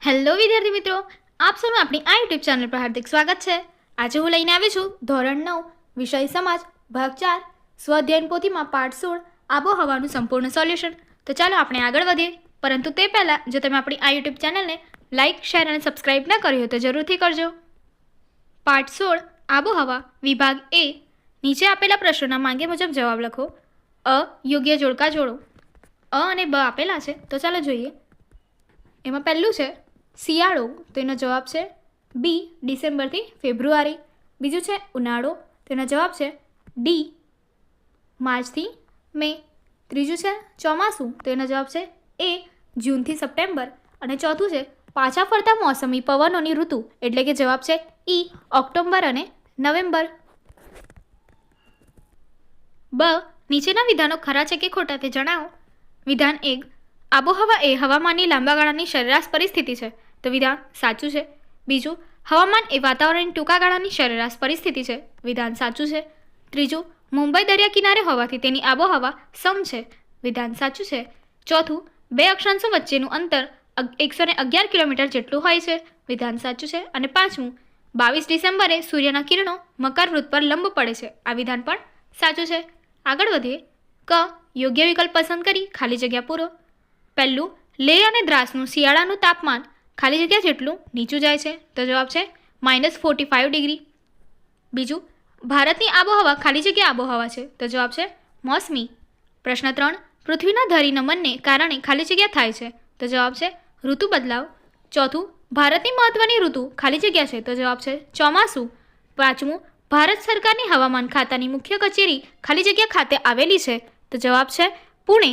Hello વિદ્યાર્થી મિત્રો, આપ સૌનું આપણી આ યુટ્યુબ ચેનલ પર હાર્દિક સ્વાગત છે। આજે હું લઈને આવી છું ધોરણ 9 વિષય સમાજ ભાગ 4 સ્વાધ્યાયન પોથીમાં પાઠ 16 આબોહવાનું સંપૂર્ણ સોલ્યુશન। તો ચાલો આપણે આગળ વધીએ, પરંતુ તે પહેલાં જો તમે આપણી આ યુટ્યુબ ચેનલને લાઇક, શેર અને સબસ્ક્રાઇબ ન કરી હોય તો જરૂરથી કરજો। પાઠ 16 આબોહવા વિભાગ એ। નીચે આપેલા પ્રશ્નોના માંગે મુજબ જવાબ લખો। અ યોગ્ય જોડકા જોડો। અ અને બ આપેલા છે, તો ચાલો જોઈએ। એમાં પહેલું છે શિયાળો, તો એનો જવાબ છે બી ડિસેમ્બરથી ફેબ્રુઆરી। બીજું છે ઉનાળો, તેનો જવાબ છે ડી માર્ચથી મે। ત્રીજું છે ચોમાસું, તો એનો જવાબ છે એ જૂનથી સપ્ટેમ્બર। અને ચોથું છે પાછા ફરતા મોસમી પવનોની ઋતુ, એટલે કે જવાબ છે ઈ ઓક્ટોબર અને નવેમ્બર। બ નીચેના વિધાનો ખરા છે કે ખોટા તે જણાવો। વિધાન 1, આબોહવા એ હવામાનની લાંબા ગાળાની સરેરાશ પરિસ્થિતિ છે, તો વિધાન સાચું છે। બીજું, હવામાન એ વાતાવરણની ટૂંકા ગાળાની સરેરાશ પરિસ્થિતિ છે, વિધાન સાચું છે। ત્રીજું, મુંબઈ દરિયા કિનારે હોવાથી તેની આબોહવા સમ છે, વિધાન સાચું છે। ચોથું, બે અક્ષાંશો વચ્ચેનું અંતર 111 કિલોમીટર જેટલું હોય છે, વિધાન સાચું છે। અને પાંચમું, 22 ડિસેમ્બરે સૂર્યના કિરણો મકર વૃત્ત પર લંબ પડે છે, આ વિધાન પણ સાચું છે। આગળ વધીએ। ક યોગ્ય વિકલ્પ પસંદ કરી ખાલી જગ્યા પૂરો। પહેલું, લેહ અને દ્રાસનું શિયાળાનું તાપમાન ખાલી જગ્યા જેટલું નીચું જાય છે, તો જવાબ છે -45 ડિગ્રી। બીજું, ભારતની આબોહવા ખાલી જગ્યા આબોહવા છે, તો જવાબ છે મોસમી। પ્રશ્ન 3, પૃથ્વીના ધરીનમનને કારણે ખાલી જગ્યા થાય છે, તો જવાબ છે ઋતુ બદલાવ। ચોથું, ભારતની મહત્વની ઋતુ ખાલી જગ્યા છે, તો જવાબ છે ચોમાસું। પાંચમું, ભારત સરકારની હવામાન ખાતાની મુખ્ય કચેરી ખાલી જગ્યા ખાતે આવેલી છે, તો જવાબ છે પુણે।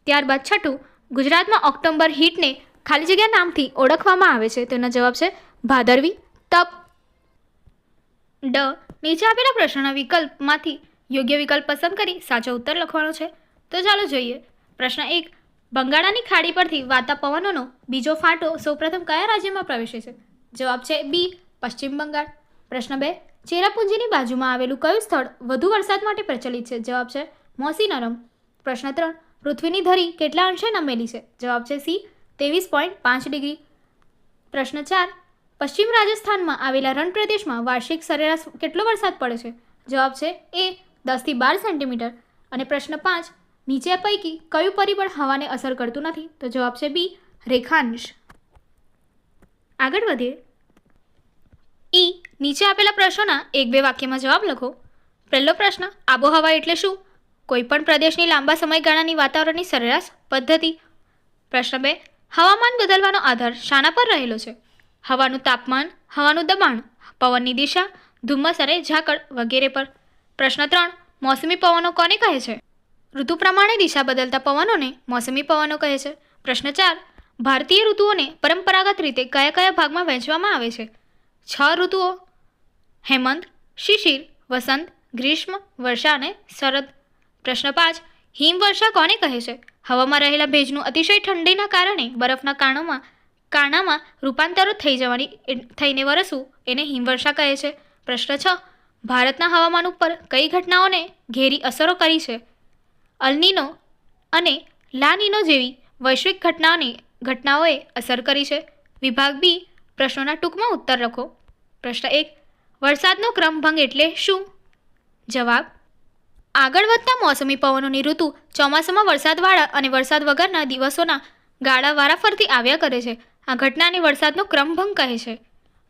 ત્યારબાદ છઠ્ઠું, ગુજરાતમાં ઓક્ટોબર હીટને ખાલી જગ્યા નામથી ઓળખવામાં આવે છે, તેનો જવાબ છે ભાદરવી તપ। ડ નીચે આપેલા પ્રશ્નોના વિકલ્પમાંથી યોગ્ય વિકલ્પ પસંદ કરી સાચો ઉત્તર લખવાનો છે, તો ચાલો જોઈએ। પ્રશ્ન 1, બંગાળાની ખાડી પરથી વાતા પવનોનો બીજો ફાંટો સૌપ્રથમ કયા રાજ્યમાં પ્રવેશે છે, જવાબ છે બી પશ્ચિમ બંગાળ। પ્રશ્ન 2, ચેરાપુંજીની બાજુમાં આવેલું કયું સ્થળ વધુ વરસાદ માટે પ્રચલિત છે, જવાબ છે મોસીનરમ। પ્રશ્ન 3, પૃથ્વીની ધરી કેટલા અંશે નમેલી છે, જવાબ છે સી 23.5 ડિગ્રી। પ્રશ્ન 4, પશ્ચિમ રાજસ્થાનમાં આવેલા રણ પ્રદેશમાં વાર્ષિક સરેરાશ કેટલો વરસાદ પડે છે, જવાબ છે એ 10 થી 12 સેન્ટીમીટર। અને પ્રશ્ન 5, નીચે પૈકી કયું પરિબળ હવાને અસર કરતું નથી, તો જવાબ છે બી રેખાંશ। આગળ વધીએ। ઈ નીચે આપેલા પ્રશ્નોના 1-2 વાક્યમાં જવાબ લખો। પહેલો પ્રશ્ન, આબોહવા એટલે શું? કોઈપણ પ્રદેશની લાંબા સમયગાળાની વાતાવરણની સરેરાશ પદ્ધતિ। પ્રશ્ન 2, હવામાન બદલવાનો આધાર શાના પર રહેલો છે? હવાનું તાપમાન, હવાનું દબાણ, પવનની દિશા, ધુમ્મસ અને ઝાકળ વગેરે પર। પ્રશ્ન 3, મોસમી પવનો કોને કહે છે? ઋતુ પ્રમાણે દિશા બદલતા પવનોને મોસમી પવનો કહે છે। પ્રશ્ન 4, ભારતીય ઋતુઓને પરંપરાગત રીતે કયા કયા ભાગમાં વહેંચવામાં આવે છે? 6 ઋતુઓ: હેમંત, શિશિર, વસંત, ગ્રીષ્મ, વર્ષા અને શરદ। પ્રશ્ન 5, હિમવર્ષા કોને કહે છે? હવામાં રહેલા ભેજનું અતિશય ઠંડીના કારણે બરફના કાણામાં રૂપાંતરો થઈને વરસવું એને હિમવર્ષા કહે છે। પ્રશ્ન 6, ભારતના હવામાન ઉપર કઈ ઘટનાઓને ઘેરી અસરો કરી છે? અલનીનો અને લાનીનો જેવી વૈશ્વિક ઘટનાઓએ અસર કરી છે। વિભાગ બી, પ્રશ્નોના ટૂંકમાં ઉત્તર લખો। પ્રશ્ન 1, વરસાદનો ક્રમભંગ એટલે શું? જવાબ, આગળ વધતા મોસમી પવનોની ઋતુ ચોમાસામાં વરસાદવાળા અને વરસાદ વગરના દિવસોના ગાળા વારાફરતી આવ્યા કરે છે, આ ઘટનાને વરસાદનો ક્રમભંગ કહે છે।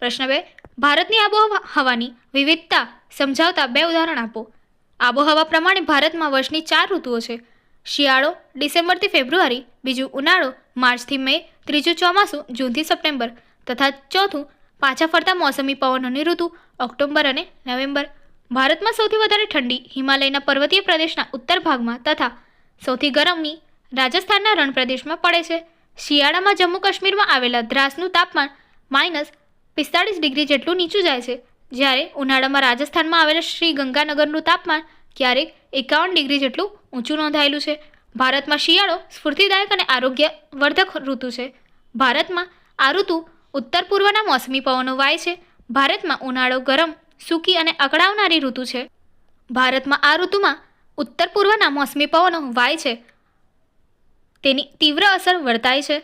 પ્રશ્ન 2, ભારતની આબોહવાની વિવિધતા સમજાવતા 2 ઉદાહરણ આપો। આબોહવા પ્રમાણે ભારતમાં વર્ષની 4 ઋતુઓ છે: શિયાળો ડિસેમ્બરથી ફેબ્રુઆરી, બીજું ઉનાળો માર્ચથી મે, ત્રીજું ચોમાસું જૂનથી સપ્ટેમ્બર તથા ચોથું પાછા ફરતા મોસમી પવનોની ઋતુ ઓક્ટોબર અને નવેમ્બર। ભારતમાં સૌથી વધારે ઠંડી હિમાલયના પર્વતીય પ્રદેશના ઉત્તર ભાગમાં તથા સૌથી ગરમી રાજસ્થાનના રણ પ્રદેશમાં પડે છે। શિયાળામાં જમ્મુ કાશ્મીરમાં આવેલા દ્રાસનું તાપમાન -45 ડિગ્રી જેટલું નીચું જાય છે, જ્યારે ઉનાળામાં રાજસ્થાનમાં આવેલા શ્રી ગંગાનગરનું તાપમાન ક્યારેક 51 ડિગ્રી જેટલું ઊંચું નોંધાયેલું છે। ભારતમાં શિયાળો સ્ફૂર્તિદાયક અને આરોગ્યવર્ધક ઋતુ છે। ભારતમાં આ ઋતુ ઉત્તર પૂર્વના મોસમી પવનો વાય છે। ભારતમાં ઉનાળો ગરમ, સૂકી અને અકળાવનારી ઋતુ છે। ભારતમાં આ ઋતુમાં ઉત્તર પૂર્વના મોસમી પવનો વાય છે, તેની તીવ્ર અસર વર્તાય છે।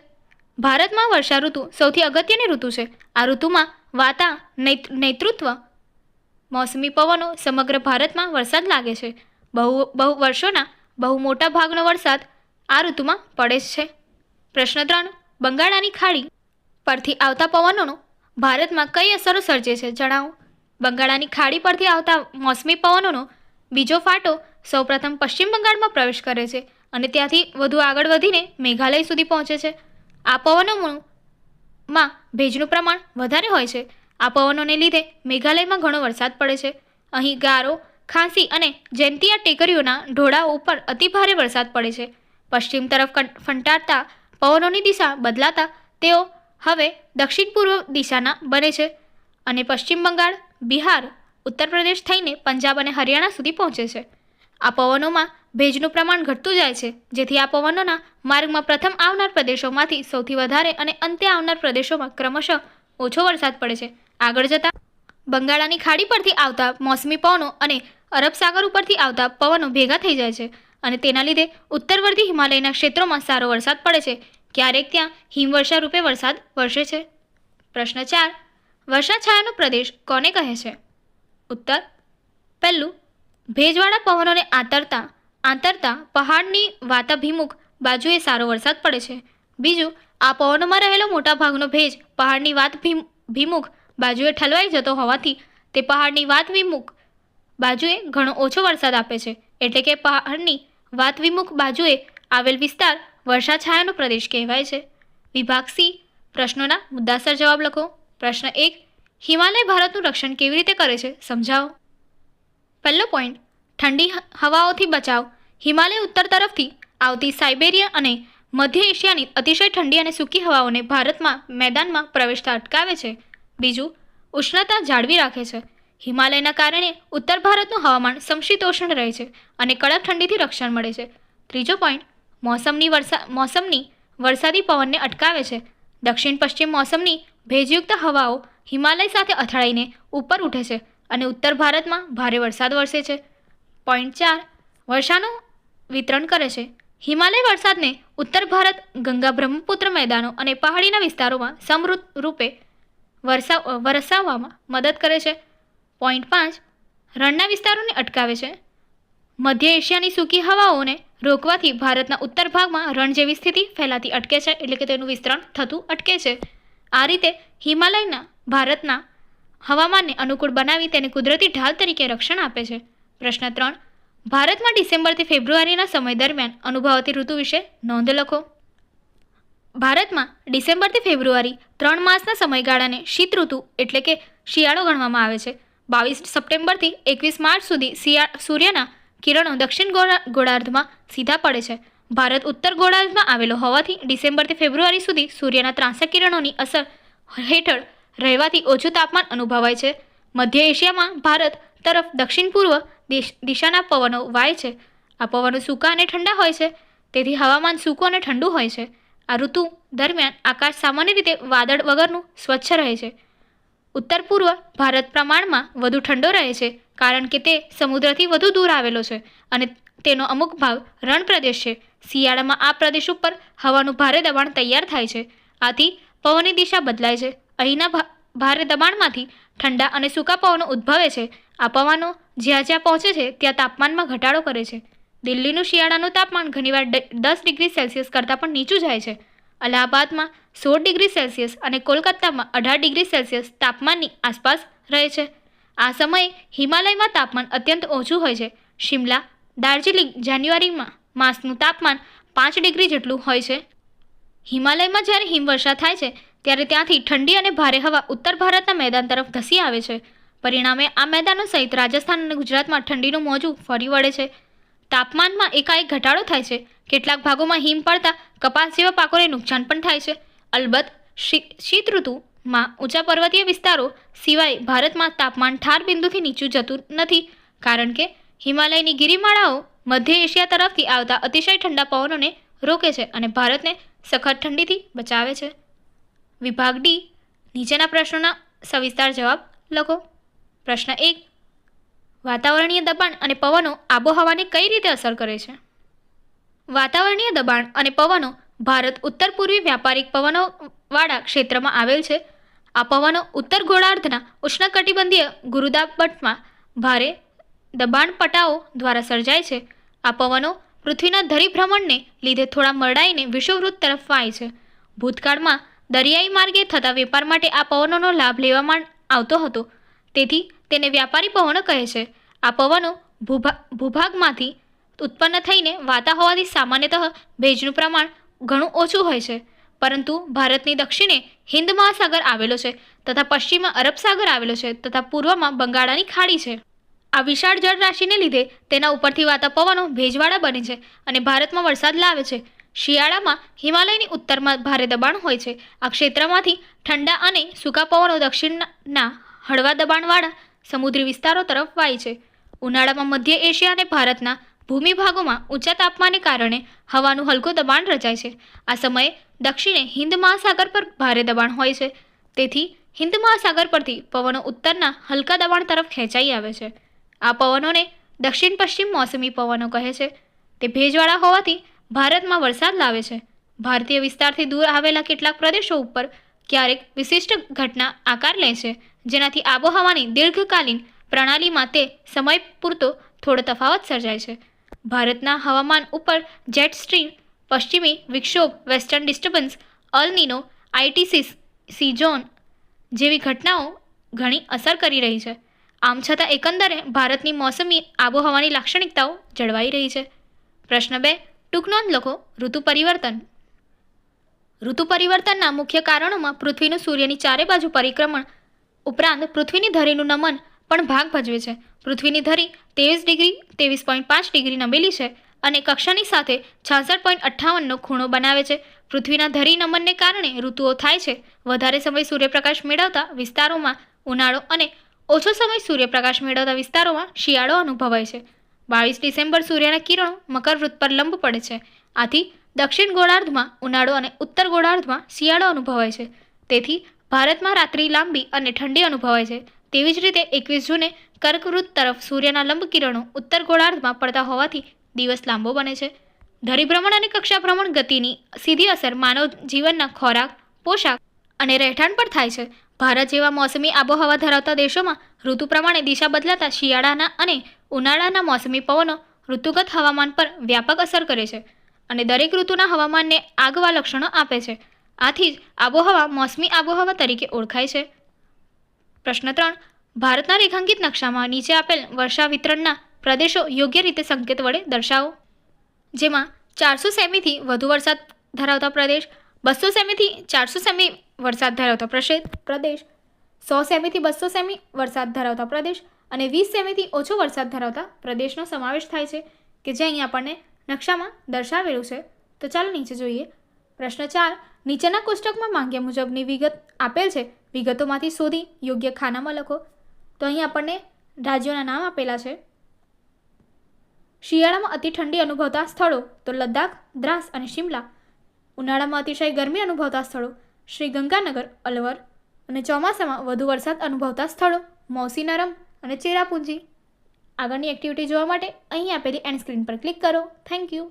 ભારતમાં વર્ષા ઋતુ સૌથી અગત્યની ઋતુ છે. આ ઋતુમાં વાતા નેતૃત્વ મોસમી પવનો સમગ્ર ભારતમાં વરસાદ લાગે છે. બહુ વર્ષોના બહુ મોટા ભાગનો વરસાદ આ ઋતુમાં પડે છે. પ્રશ્ન 3. બંગાળાની ખાડી પરથી આવતા પવનોનો ભારતમાં કઈ અસરો સર્જે છે? જણાવો. બંગાળાની ખાડી પરથી આવતા મોસમી પવનોનો બીજો ફાટો સૌપ્રથમ પશ્ચિમ બંગાળમાં પ્રવેશ કરે છે અને ત્યાંથી વધુ આગળ વધીને મેઘાલય સુધી પહોંચે છે. આ પવનોમાં ભેજનું પ્રમાણ વધારે હોય છે. આ પવનોને લીધે મેઘાલયમાં ઘણો વરસાદ પડે છે. અહીં ગારો, ખાંસી અને જૈંતિયા ટેકરીઓના ઢોળાવો ઉપર અતિભારે વરસાદ પડે છે. પશ્ચિમ તરફ ફંટાતા પવનોની દિશા બદલાતા તેઓ હવે દક્ષિણ પૂર્વ દિશાના બને છે અને પશ્ચિમ બંગાળ, બિહાર, ઉત્તર પ્રદેશ થઈને પંજાબ અને હરિયાણા સુધી પહોંચે છે. આ પવનોમાં ભેજનું પ્રમાણ ઘટતું જાય છે, જેથી આ પવનોના માર્ગમાં પ્રથમ આવનાર પ્રદેશોમાંથી સૌથી વધારે અને અંતે આવનાર પ્રદેશોમાં ક્રમશઃ ઓછો વરસાદ પડે છે. આગળ જતાં બંગાળાની ખાડી પરથી આવતા મોસમી પવનો અને અરબ સાગર ઉપરથી આવતા પવનો ભેગા થઈ જાય છે અને તેના લીધે ઉત્તરવર્તી હિમાલયના ક્ષેત્રોમાં સારો વરસાદ પડે છે. ક્યારેક ત્યાં હિમવર્ષા રૂપે વરસાદ વરસે છે. પ્રશ્ન 4. વર્ષાછાયાનો પ્રદેશ કોને કહે છે? ઉત્તર. પહેલું, ભેજવાળા પવનોને આંતરતા પહાડની વાતાભિમુખ બાજુએ સારો વરસાદ પડે છે. બીજું, આ પવનોમાં રહેલો મોટા ભાગનો ભેજ પહાડની વાતભિમુખ બાજુએ ઠલવાઈ જતો હોવાથી તે પહાડની વાતવિમુખ બાજુએ ઘણો ઓછો વરસાદ આપે છે. એટલે કે પહાડની વાતવિમુખ બાજુએ આવેલ વિસ્તાર વર્ષાછાયાનો પ્રદેશ કહેવાય છે. વિભાગ સી. પ્રશ્નોના મુદ્દાસર જવાબ લખો. પ્રશ્ન 1. હિમાલય ભારતનું રક્ષણ કેવી રીતે કરે છે? સમજાવો. પહેલો પોઈન્ટ, ઠંડી હવાઓથી બચાવ. હિમાલય ઉત્તર તરફથી આવતી સાઇબેરિયા અને મધ્ય એશિયાની અતિશય ઠંડી અને સૂકી હવાઓને ભારતમાં મેદાનમાં પ્રવેશતા અટકાવે છે. બીજું, ઉષ્ણતા જાળવી રાખે છે. હિમાલયના કારણે ઉત્તર ભારતનું હવામાન સમશીતોષ્ણ રહે છે અને કડક ઠંડીથી રક્ષણ મળે છે. ત્રીજો પોઈન્ટ, મોસમની વરસાદી પવનને અટકાવે છે. દક્ષિણ પશ્ચિમ મોસમની ભેજયુક્ત હવાઓ હિમાલય સાથે અથડાઈને ઉપર ઉઠે છે અને ઉત્તર ભારતમાં ભારે વરસાદ વરસે છે. પોઈન્ટ 4, વર્ષાનું વિતરણ કરે છે. હિમાલય વરસાદને ઉત્તર ભારત, ગંગા બ્રહ્મપુત્ર મેદાનો અને પહાડીના વિસ્તારોમાં સમૃદ્ધ વરસાવવામાં મદદ કરે છે. પોઈન્ટ 5, રણના વિસ્તારોને અટકાવે છે. મધ્ય એશિયાની સૂકી હવાઓને રોકવાથી ભારતના ઉત્તર ભાગમાં રણ જેવી સ્થિતિ ફેલાતી અટકે છે, એટલે કે તેનું વિસ્તરણ થતું અટકે છે. આ રીતે હિમાલયના ભારતના હવામાનને અનુકૂળ બનાવી તેને કુદરતી ઢાલ તરીકે રક્ષણ આપે છે. પ્રશ્ન 3. ભારતમાં ડિસેમ્બરથી ફેબ્રુઆરીના સમય દરમિયાન અનુભવાતી ઋતુ વિશે નોંધ લખો. ભારતમાં ડિસેમ્બરથી ફેબ્રુઆરી 3 માસના સમયગાળાને શીત ઋતુ એટલે કે શિયાળો ગણવામાં આવે છે. 22 સપ્ટેમ્બરથી 21 માર્ચ સુધી સૂર્યના કિરણો દક્ષિણ ગોળાર્ધમાં સીધા પડે છે. ભારત ઉત્તર ગોળાર્ધમાં આવેલો હોવાથી ડિસેમ્બરથી ફેબ્રુઆરી સુધી સૂર્યના ત્રાંસા કિરણોની અસર હેઠળ રહેવાથી ઓછું તાપમાન અનુભવાય છે. મધ્ય એશિયામાં ભારત તરફ દક્ષિણ પૂર્વ દિશાના પવનો વાય છે. આ પવનો સૂકા અને ઠંડા હોય છે, તેથી હવામાન સૂકું અને ઠંડુ હોય છે. આ ઋતુ દરમિયાન આકાશ સામાન્ય રીતે વાદળ વગરનું સ્વચ્છ રહે છે. ઉત્તર પૂર્વ ભારત પ્રમાણમાં વધુ ઠંડો રહે છે, કારણ કે તે સમુદ્રથી વધુ દૂર આવેલો છે અને તેનો અમુક ભાગ રણ પ્રદેશ છે. શિયાળામાં આ પ્રદેશ ઉપર હવાનું ભારે દબાણ તૈયાર થાય છે. આથી પવનની દિશા બદલાય છે. અહીંના ભારે દબાણમાંથી ઠંડા અને સૂકા પવનો ઉદ્ભવે છે. આ પવનો જ્યાં જ્યાં પહોંચે છે ત્યાં તાપમાનમાં ઘટાડો કરે છે. દિલ્હીનું શિયાળાનું તાપમાન ઘણીવાર 10 ડિગ્રી સેલ્સિયસ કરતાં પણ નીચું જાય છે. અલ્હાબાદમાં 16 ડિગ્રી સેલ્સિયસ અને કોલકાતામાં 18 ડિગ્રી સેલ્સિયસ તાપમાનની આસપાસ રહે છે. આ સમયે હિમાલયમાં તાપમાન અત્યંત ઓછું હોય છે. શિમલા, દાર્જિલિંગ જાન્યુઆરીમાં માસનું તાપમાન 5 ડિગ્રી જેટલું હોય છે. હિમાલયમાં જ્યારે હિમવર્ષા થાય છે ત્યારે ત્યાંથી ઠંડી અને ભારે હવા ઉત્તર ભારતના મેદાન તરફ ધસી આવે છે. પરિણામે આ મેદાનો સહિત રાજસ્થાન અને ગુજરાતમાં ઠંડીનું મોજું ફરી વળે છે. તાપમાનમાં એકાએક ઘટાડો થાય છે. કેટલાક ભાગોમાં હિમ પડતા કપાસ જેવા પાકોને નુકસાન પણ થાય છે. અલબત્ત શીત ઋતુમાં ઊંચા પર્વતીય વિસ્તારો સિવાય ભારતમાં તાપમાન ઠાર બિંદુથી નીચું જતું નથી, કારણ કે હિમાલયની ગિરિમાળાઓ મધ્ય એશિયા તરફથી આવતા અતિશય ઠંડા પવનોને રોકે છે અને ભારતને સખત ઠંડીથી બચાવે છે. વિભાગ ડી. નીચેના પ્રશ્નોના સવિસ્તાર જવાબ લખો. પ્રશ્ન 1. વાતાવરણીય દબાણ અને પવનો આબોહવાને કઈ રીતે અસર કરે છે? વાતાવરણીય દબાણ અને પવનો ભારત ઉત્તર પૂર્વી વ્યાપારિક પવનોવાળા ક્ષેત્રમાં આવેલ છે. આ પવનો ઉત્તર ગોળાર્ધના ઉષ્ણકટિબંધીય ગુરુદાબટમાં ભારે દબાણ પટ્ટાઓ દ્વારા સર્જાય છે. આ પવનો પૃથ્વીના ધરીભ્રમણને લીધે થોડા મરડાઈને વિષુવવૃત્ત તરફ વાય છે. ભૂતકાળમાં દરિયાઈ માર્ગે થતા વેપાર માટે આ પવનોનો લાભ લેવામાં આવતો હતો, તેથી તેને વ્યાપારી પવનો કહે છે. આ પવનો ભૂભાગમાંથી ઉત્પન્ન થઈને વાતા હોવાથી સામાન્યતઃ ભેજનું પ્રમાણ ઘણું ઓછું હોય છે, પરંતુ ભારતની દક્ષિણે હિન્દ મહાસાગર આવેલો છે તથા પશ્ચિમમાં અરબ સાગર આવેલો છે તથા પૂર્વમાં બંગાળાની ખાડી છે. આ વિશાળ જળરાશિને લીધે તેના ઉપરથી વાતા પવનો ભેજવાળા બને છે અને ભારતમાં વરસાદ લાવે છે. શિયાળામાં હિમાલયની ઉત્તરમાં ભારે દબાણ હોય છે. આ ક્ષેત્રમાંથી ઠંડા અને સૂકા પવનો દક્ષિણના હળવા દબાણવાળા સમુદ્રી વિસ્તારો તરફ વાય છે. ઉનાળામાં મધ્ય એશિયા અને ભારતના ભૂમિ ભાગોમાં ઊંચા તાપમાનને કારણે હવાનું હલકું દબાણ રચાય છે. આ સમયે દક્ષિણે હિન્દ મહાસાગર પર ભારે દબાણ હોય છે, તેથી હિન્દ મહાસાગર પરથી પવનો ઉત્તરના હલકા દબાણ તરફ ખેંચાઈ આવે છે. આ પવનોને દક્ષિણ પશ્ચિમ મોસમી પવનો કહે છે. તે ભેજવાળા હોવાથી ભારતમાં વરસાદ લાવે છે. ભારતીય વિસ્તારથી દૂર આવેલા કેટલાક પ્રદેશો ઉપર ક્યારેક વિશિષ્ટ ઘટના આકાર લે છે, જેનાથી આબોહવાની દીર્ઘકાલીન પ્રણાલીમાં તે સમય પૂરતો થોડો તફાવત સર્જાય છે. ભારતના હવામાન ઉપર જેટ સ્ટ્રીમ, પશ્ચિમી વિક્ષોભ, વેસ્ટર્ન ડિસ્ટર્બન્સ, અલ નીનો, આઈટીસી સી ઝોન જેવી ઘટનાઓ ઘણી અસર કરી રહી છે. આમ છતાં એકંદરે ભારતની મોસમી આબોહવાની લાક્ષણિકતાઓ જળવાઈ રહી છે. પ્રશ્ન 2. ટૂંક નોંધ લખો. ઋતુ પરિવર્તન. ઋતુ પરિવર્તનના મુખ્ય કારણોમાં પૃથ્વીનું સૂર્યની ચારે બાજુ પરિક્રમણ ઉપરાંત પૃથ્વીની ધરીનું નમન પણ ભાગ ભજવે છે. પૃથ્વીની ધરી 23.5 ડિગ્રી નમેલી છે અને કક્ષાની સાથે 66.58નો ખૂણો બનાવે છે. પૃથ્વીના ધરી નમનને કારણે ઋતુઓ થાય છે. વધારે સમય સૂર્યપ્રકાશ મેળવતા વિસ્તારોમાં ઉનાળો અને ઓછો સમય સૂર્યપ્રકાશ મેળવતા વિસ્તારોમાં શિયાળો અનુભવાય છે. 22 ડિસેમ્બર સૂર્યના કિરણો મકર વૃત્ત પર લંબ પડે છે. આથી દક્ષિણ ગોળાર્ધમાં ઉનાળો અને ઉત્તર ગોળાર્ધમાં શિયાળો અનુભવાય છે. તેથી ભારતમાં રાત્રિ લાંબી અને ઠંડી અનુભવાય છે. તેવી જ રીતે 21 જૂને કર્કવૃત્ત તરફ સૂર્યના લંબ કિરણો ઉત્તર ગોળાર્ધમાં પડતા હોવાથી દિવસ લાંબો બને છે. ધરીભ્રમણ અને કક્ષાભ્રમણ ગતિની સીધી અસર માનવ જીવનના ખોરાક, પોશાક અને રહેઠાણ પર થાય છે. ભારત જેવા મોસમી આબોહવા ધરાવતા દેશોમાં ઋતુ પ્રમાણે દિશા બદલાતા શિયાળાના અને ઉનાળાના મોસમી પવનો ઋતુગત હવામાન પર વ્યાપક અસર કરે છે અને દરેક ઋતુના હવામાનને આગવા લક્ષણો આપે છે. આથી જ આબોહવા મોસમી આબોહવા તરીકે ઓળખાય છે. પ્રશ્ન 3. ભારતના રેખાંકિત નકશામાં નીચે આપેલ વર્ષા વિતરણના પ્રદેશો યોગ્ય રીતે સંકેત વડે દર્શાવો. જેમાં 400 સેમીથી વધુ વરસાદ ધરાવતા પ્રદેશ, 200 સેમીથી 400 સેમી વરસાદ ધરાવતા પ્રદેશ, 100 સેમીથી 200 સેમી વરસાદ ધરાવતા પ્રદેશ અને 20 સેમીથી ઓછો વરસાદ ધરાવતા પ્રદેશનો સમાવેશ થાય છે, કે જે અહીં આપણને નકશામાં દર્શાવેલું છે. તો ચાલો નીચે જોઈએ. પ્રશ્ન 4. નીચેના કોષ્ટકમાં માંગ્યા મુજબની વિગત આપેલ છે. વિગતોમાંથી શોધી યોગ્ય ખાનામાં લખો. તો અહીં આપણને રાજ્યોના નામ આપેલા છે. શિયાળામાં અતિ ઠંડી અનુભવતા સ્થળો તો લદ્દાખ, દ્રાસ અને શિમલા. ઉનાળામાં અતિશય ગરમી અનુભવતા સ્થળો શ્રી ગંગાનગર, અલવર. અને ચોમાસામાં વધુ વરસાદ અનુભવતા સ્થળો મૌસીનરમ અને ચેરાપુંજી. આગળની એક્ટિવિટી જોવા માટે અહીં આપેલી એન્ડ સ્ક્રીન પર ક્લિક કરો. Thank you.